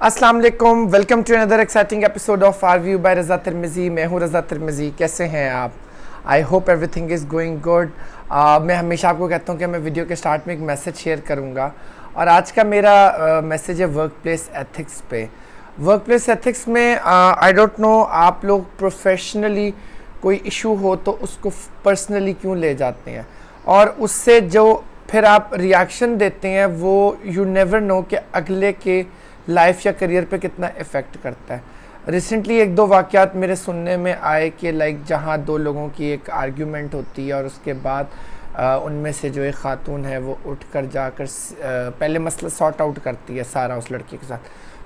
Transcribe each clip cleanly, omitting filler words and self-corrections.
अस्सलाम वालेकुम, welcome to another exciting episode of our view by Raza Tirmizi. मैं हूँ रज़ा तिरमिज़ी। कैसे हैं आप? I hope everything is going good. मैं हमेशा आपको कहता हूँ कि मैं वीडियो के स्टार्ट में एक मैसेज शेयर करूँगा, और आज का मेरा मैसेज है वर्क प्लेस एथिक्स पे। वर्क प्लेस एथिक्स में आई डोंट नो आप लोग प्रोफेशनली कोई इशू हो तो उसको पर्सनली क्यों ले जाते हैं, और उससे जो फिर आप रिएक्शन देते हैं वो यू नेवर नो कि अगले के लाइफ या करियर पे कितना इफ़ेक्ट करता है। रिसेंटली एक दो वाक़यात मेरे सुनने में आए कि लाइक जहाँ दो लोगों की एक आर्ग्यूमेंट होती है और उसके बाद उनमें से जो एक ख़ातून है वो उठ कर जाकर पहले मसला सॉर्ट आउट करती है सारा उस लड़के के साथ,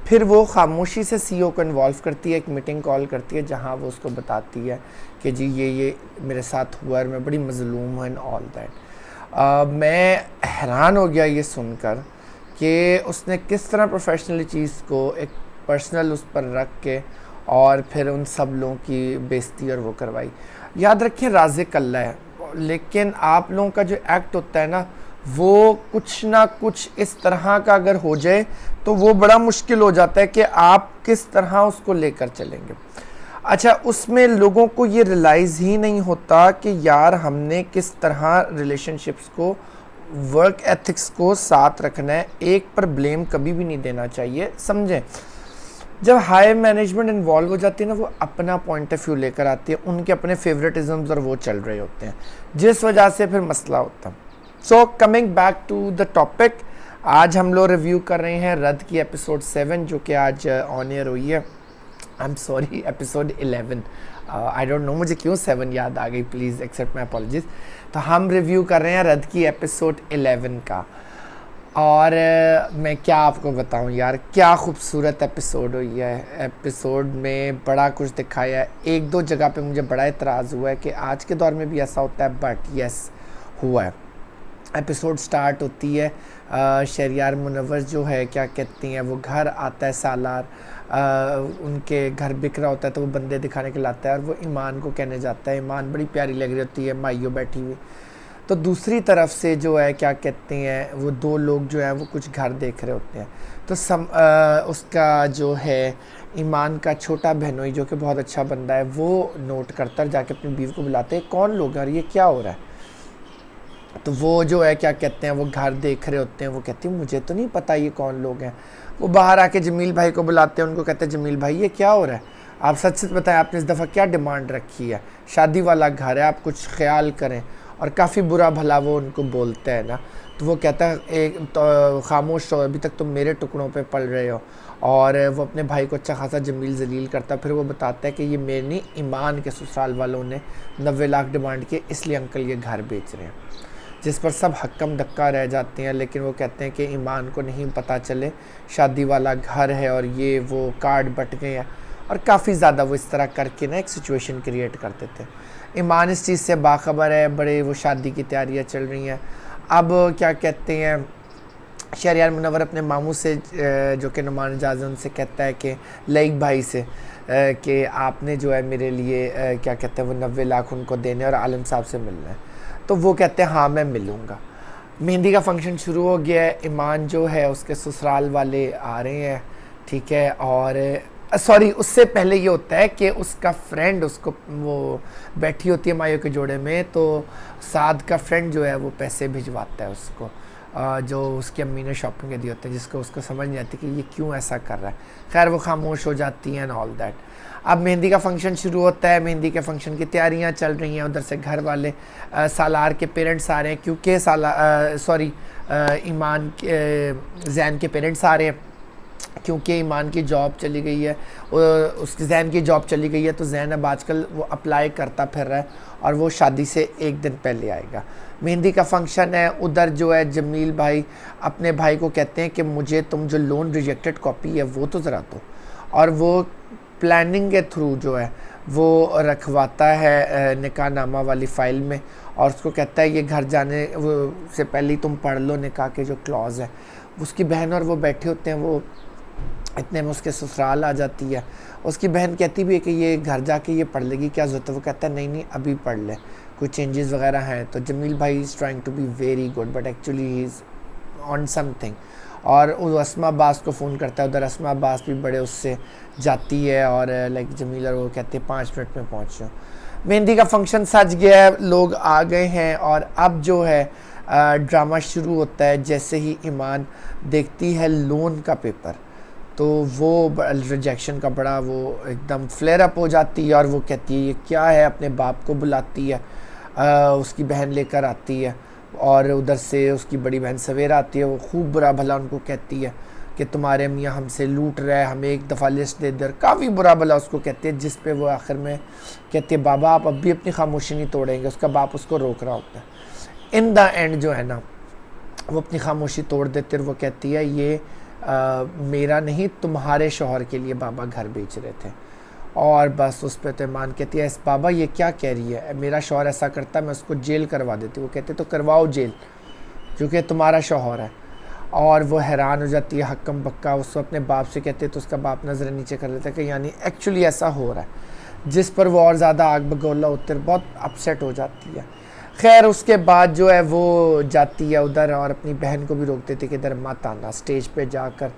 फिर वो खामोशी से सीईओ को इन्वॉल्व करती है, एक मीटिंग कॉल करती है जहाँ वो उसको बताती है कि जी ये मेरे साथ हुआ और मैं बड़ी मज़लूम हूँ एंड ऑल दैट। मैं हैरान हो गया ये सुनकर कि उसने किस तरह प्रोफेशनली चीज़ को एक पर्सनल उस पर रख के और फिर उन सब लोगों की बेइज्जती और वो करवाई। याद रखें राज़िक अल्लाह है, लेकिन आप लोगों का जो एक्ट होता है ना वो कुछ ना कुछ इस तरह का अगर हो जाए तो वो बड़ा मुश्किल हो जाता है कि आप किस तरह उसको लेकर चलेंगे। अच्छा, उसमें लोगों को ये रियलाइज़ ही नहीं होता कि यार हमने किस तरह रिलेशनशिप्स को, वर्क एथिक्स को साथ रखना है। एक पर ब्लेम कभी भी नहीं देना चाहिए। समझें, जब हाई मैनेजमेंट इन्वॉल्व हो जाती है ना, वो अपना पॉइंट ऑफ व्यू लेकर आती है, उनके अपने फेवरेटिज्म्स और वो चल रहे होते हैं, जिस वजह से फिर मसला होता है। So coming back to the topic, आज हम लोग रिव्यू कर रहे हैं रद्द की एपिसोड 7 जो कि आज ऑन एयर हुई है। I am sorry, episode 11। I don't know मुझे क्यों 7 याद आ गई, प्लीज़ एक्सेप्ट माई अपॉलॉजीज़। तो हम रिव्यू कर रहे हैं रद्द की एपिसोड 11 का, और मैं क्या आपको बताऊं यार, क्या खूबसूरत एपिसोड हुई है। एपिसोड में बड़ा कुछ दिखाया है। एक दो जगह पे मुझे बड़ा इतराज़ हुआ है कि आज के दौर में भी ऐसा होता है, बट यस हुआ है। एपिसोड स्टार्ट होती है, शहरियार मुनव्वर जो है क्या कहती हैं, वो घर आता है सालार, उनके घर बिक रहा होता है तो वो बंदे दिखाने के लाता है और वो ईमान को कहने जाता है। ईमान बड़ी प्यारी लग रही होती है माइयों बैठी हुई, तो दूसरी तरफ से जो है क्या कहते हैं, वो दो लोग जो हैं वो कुछ घर देख रहे होते हैं। तो उसका जो है ईमान का छोटा बहनोई जो कि बहुत अच्छा बंदा है, वो नोट करता है, जाके अपनी बीवी को बुलाते हैं, कौन लोग हैं और ये क्या हो रहा है। तो वो जो है क्या कहते हैं, वो घर देख रहे होते हैं, वो कहती है मुझे तो नहीं पता ये कौन लोग हैं। वो बाहर आके जमील भाई को बुलाते हैं, उनको कहते हैं जमील भाई ये क्या हो रहा है, आप सच सच बताएं, आपने इस दफ़ा क्या डिमांड रखी है, शादी वाला घर है, आप कुछ ख्याल करें। और काफ़ी बुरा भला वो उनको बोलते हैं ना, तो वो कहता है एक तो खामोश रहो, अभी तक तुम मेरे टुकड़ों पे पल रहे हो। और वो अपने भाई को अच्छा खासा जमील जलील करता है। फिर वो बताता है कि ये मेरे नहीं, ईमान के ससुराल वालों ने 90 लाख डिमांड किए, इसलिए अंकल ये घर बेच रहे हैं। जिस पर सब हक्कम धक्का रह जाते हैं, लेकिन वो कहते हैं कि ईमान को नहीं पता चले शादी वाला घर है और ये वो कार्ड बट गए हैं। और काफ़ी ज़्यादा वो इस तरह करके ना एक सिचुएशन क्रिएट करते थे। ईमान इस चीज़ से बाखबर है, बड़े वो शादी की तैयारियां चल रही हैं। अब क्या कहते हैं, शहरियार मुनव्वर अपने मामू से जो कि नुमान एजाज, उनसे कहता है कि लईक भाई से कि आपने जो है मेरे लिए क्या कहते हैं वो 90 लाख उनको देने और आलम साहब से मिलना है। तो वो कहते हैं हाँ मैं मिलूँगा। मेहंदी का फंक्शन शुरू हो गया है। ईमान जो है उसके ससुराल वाले आ रहे हैं, ठीक है। और सॉरी, उससे पहले ये होता है कि उसका फ्रेंड उसको, वो बैठी होती है माइयों के जोड़े में, तो साद का फ्रेंड जो है वो पैसे भिजवाता है उसको, जो उसकी अम्मी ने शॉपिंग के दिए होते हैं, जिसको उसको समझ नहीं आती कि ये क्यों ऐसा कर रहा है। खैर वो खामोश हो जाती हैं एंड ऑल दैट। अब मेहंदी का फंक्शन शुरू होता है, मेहंदी के फंक्शन की तैयारियां चल रही हैं। उधर से घर वाले सालार के पेरेंट्स आ रहे हैं, क्योंकि ईमान के जैन के पेरेंट्स आ रहे हैं, क्योंकि ईमान की जॉब चली गई है, उसकी जैन की जॉब चली गई है। तो जैन अब आजकल वो अप्लाई करता फिर रहा है और वो शादी से एक दिन पहले आएगा। मेहंदी का फंक्शन है, उधर जो है जमील भाई अपने भाई को कहते हैं कि मुझे तुम जो लोन रिजेक्टेड कॉपी है वो तो ज़रा दो, और वो प्लानिंग के थ्रू जो है वो रखवाता है निकाहनामा वाली फ़ाइल में, और उसको कहता है ये घर जाने से पहले तुम पढ़ लो निकाह के जो क्लॉज़ है। उसकी बहन और वो बैठे होते हैं, वो इतने में उसके ससुराल आ जाती है। उसकी बहन कहती भी है कि ये घर जाके ये पढ़ लेगी, क्या ज़रूरत है। वो कहता है नहीं नहीं अभी पढ़ ले, कोई चेंजेस वगैरह हैं। तो जमील भाई is trying to be very good but actually he is on something. और वो अस्मा अब्बास को फ़ोन करता है, उधर अस्मा अब्बास भी बड़े उससे जाती है और लाइक जमील और वो कहते हैं 5 मिनट में पहुँच जाओ। मेहंदी का फंक्शन सज गया है, लोग आ गए हैं और अब जो है ड्रामा शुरू होता है। जैसे ही ईमान देखती है लोन का पेपर तो वो रिजेक्शन का बड़ा वो एकदम फ्लेयर अप हो जाती है और वो कहती है ये क्या है, अपने बाप को बुलाती है, उसकी बहन लेकर आती है और उधर से उसकी बड़ी बहन सवेरा आती है। वो खूब बुरा भला उनको कहती है कि तुम्हारे मियाँ हमसे लूट रहा है, हमें एक दफ़ा लिस्ट दे दे, काफ़ी बुरा भला उसको कहती है। जिस पे वो आखिर में कहती है बाबा आप अब भी अपनी खामोशी नहीं तोड़ेंगे, उसका बाप उसको रोक रहा होता है। इन द एंड जो है ना वो अपनी खामोशी तोड़ देते और वो कहती है ये मेरा नहीं तुम्हारे शौहर के लिए बाबा घर बेच रहे थे। और बस उस पर तो ईमान कहती है बाबा ये क्या कह रही है, मेरा शौहर ऐसा करता मैं उसको जेल करवा देती। वो कहते तो करवाओ जेल क्योंकि तुम्हारा शौहर है। और वो हैरान हो जाती है हक्कम बक्का, उसको अपने बाप से कहते तो उसका बाप नज़र नीचे कर लेता है कि यानी एक्चुअली ऐसा हो रहा है, जिस पर वो और ज़्यादा आग बगोला होते बहुत अपसेट हो जाती है। खैर उसके बाद जो है वो जाती है उधर और अपनी बहन को भी रोक देती कि इधर मत आना। स्टेज पे जाकर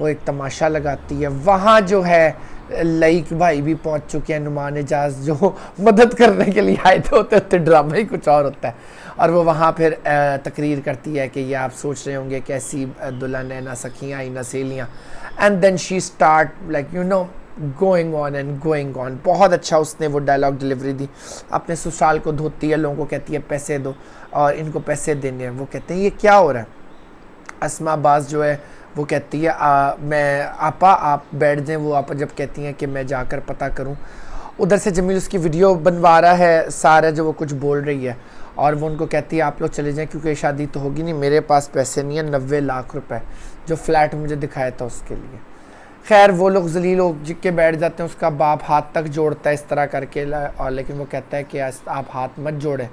वो एक तमाशा लगाती है। वहाँ जो है लईक भाई भी पहुँच चुके हैं, नुमान एजाज जो मदद करने के लिए आए थे। होते ड्रामा ही कुछ और होता है। और वो वहाँ फिर तकरीर करती है कि ये आप सोच रहे होंगे कैसी दुल्हन है, ना सखियाँ आई ना सहेलियाँ। And then she start like you know going on and going on. बहुत अच्छा उसने वो डायलॉग डिलीवरी दी। अपने ससुराल को धोती है, लोगों को कहती है पैसे दो और इनको पैसे देने हैं। वो कहते हैं ये क्या हो रहा है। अस्मा अब्बास जो है वो कहती है मैं आपा आप बैठ जाएं। वो आपा जब कहती हैं कि मैं जाकर पता करूं, उधर से जमील उसकी वीडियो बनवा रहा है सारा जो वो कुछ बोल रही है और वो उनको कहती है आप लोग चले जाएं क्योंकि शादी तो होगी नहीं, मेरे पास पैसे नहीं है, 90 लाख रुपए जो फ्लैट मुझे दिखाया था उसके लिए। खैर वो लोग जलील हो के बैठ जाते हैं। उसका बाप हाथ तक जोड़ता है इस तरह करके और लेकिन वो कहता है कि आप हाथ मत जोड़ें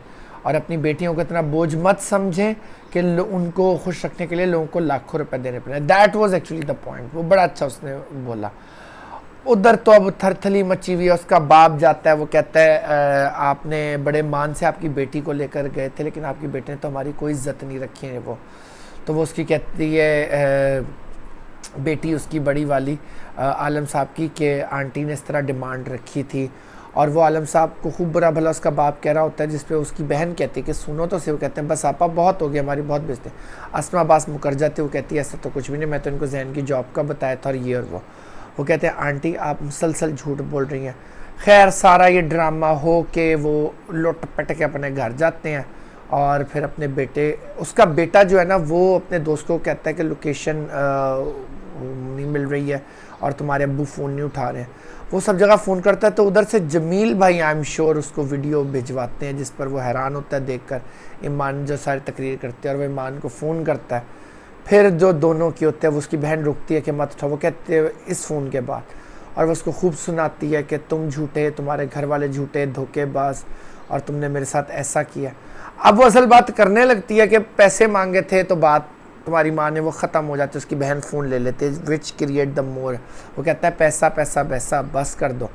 और अपनी बेटियों को इतना बोझ मत समझें कि उनको खुश रखने के लिए लोगों को लाखों रुपए देने पड़े। That was actually the point. वो बड़ा अच्छा उसने बोला। उधर तो अब थरथली मची हुई है। उसका बाप जाता है, वो कहता है आपने बड़े मान से आपकी बेटी को लेकर गए थे लेकिन आपकी बेटी ने तो हमारी कोई इज्जत नहीं रखी है। वो तो वो उसकी कहती है बेटी उसकी बड़ी वाली आलम साहब की कि आंटी ने इस तरह डिमांड रखी थी और वो आलम साहब को खूब बुरा भला उसका बाप कह रहा होता है, जिस पे उसकी बहन कहती है कि सुनो तो से। वो कहते हैं बस आपा बहुत हो गया, हमारी बहुत बेइज्जती। अस्मा अब्बास मुकर जाती है। वो कहती है ऐसा तो कुछ भी नहीं, मैं तो इनको जहन की जॉब का बताया था और ये और वो कहते हैं आंटी आप मुसलसल झूठ बोल रही हैं। खैर सारा ये ड्रामा हो के वो लुट पट के अपने घर जाते हैं और फिर अपने बेटे उसका बेटा जो है ना वो अपने दोस्त को कहता है कि लोकेशन नहीं मिल रही है और तुम्हारे अब्बू फ़ोन नहीं उठा रहे हैं। वो सब जगह फ़ोन करता है तो उधर से जमील भाई आई एम श्योर उसको वीडियो भिजवाते हैं, जिस पर वो हैरान होता है देखकर ईमान जो सारी तकरीर करते हैं और वो ईमान को फ़ोन करता है। फिर जो दोनों की होते हैं वो उसकी बहन रुकती है कि मत उठाओ। वो कहते हैं इस फ़ोन के बाद और वो उसको खूब सुनाती है कि तुम झूठे, तुम्हारे घर वाले झूठे, धोखेबाज और तुमने मेरे साथ ऐसा किया। अब वो असल बात करने लगती है कि पैसे मांगे थे तो बात तुम्हारी माँ ने वो ख़त्म हो जाती है। उसकी बहन फ़ोन ले लेते विच क्रिएट द मोर। वो कहता है पैसा पैसा पैसा बस कर दो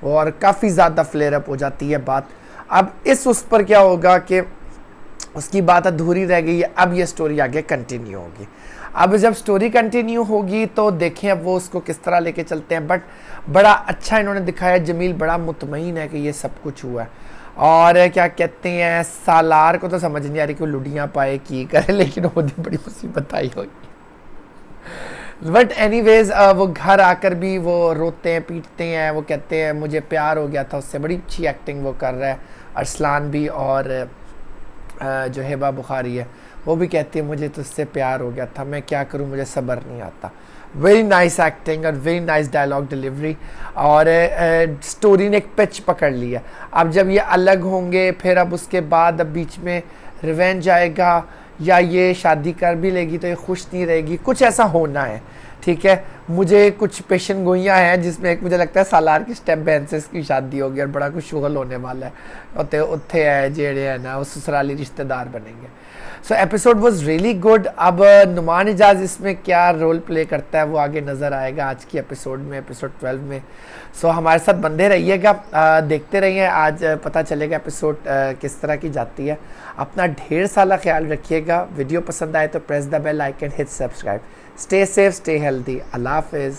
और काफ़ी ज़्यादा फ्लेयर अप हो जाती है बात। अब उस पर क्या होगा कि उसकी बात अधूरी रह गई है। अब ये स्टोरी आगे कंटिन्यू होगी। अब जब स्टोरी कंटिन्यू होगी तो देखें अब वो उसको किस तरह लेके चलते हैं। बट बड़ा अच्छा इन्होंने दिखाया। जमील बड़ा मुतमईन है कि ये सब कुछ हुआ है और क्या कहते हैं सालार को तो समझ नहीं आ रही कि वो लुडियाँ पाए की करे, लेकिन वो बड़ी मुसीबत आई होगी। बट एनीवेज वो घर आकर भी वो रोते हैं पीटते हैं। वो कहते हैं मुझे प्यार हो गया था उससे। बड़ी अच्छी एक्टिंग वो कर रहा है अरसलान भी और जो हेबा बुखारी है वो भी कहती है मुझे तुझसे प्यार हो गया था, मैं क्या करूं मुझे सब्र नहीं आता। वेरी नाइस एक्टिंग और वेरी नाइस डायलॉग डिलीवरी और स्टोरी ने एक पिच पकड़ लिया। अब जब ये अलग होंगे फिर अब उसके बाद अब बीच में रिवेंज आएगा या ये शादी कर भी लेगी तो ये खुश नहीं रहेगी, कुछ ऐसा होना है। ठीक है मुझे कुछ पेशन गोइयाँ हैं जिसमें एक मुझे लगता है सालार की स्टेप बेंसेस की शादी होगी और बड़ा कुछ शुगल होने वाला है। उत्थे उत्थे है जेड़े है ना वो ससुराली रिश्तेदार बनेंगे। सो एपिसोड वाज रियली गुड। अब नुमान इजाज़ इसमें क्या रोल प्ले करता है वो आगे नज़र आएगा आज की एपिसोड में, एपिसोड 12 में। सो हमारे साथ बंधे रहिएगा, देखते रहिए, आज पता चलेगा एपिसोड किस तरह की जाती है। अपना ढेर सारा ख्याल रखिएगा। वीडियो पसंद आए तो press the bell icon, hit subscribe. Stay safe, stay healthy. अल्लाह हाफिज़।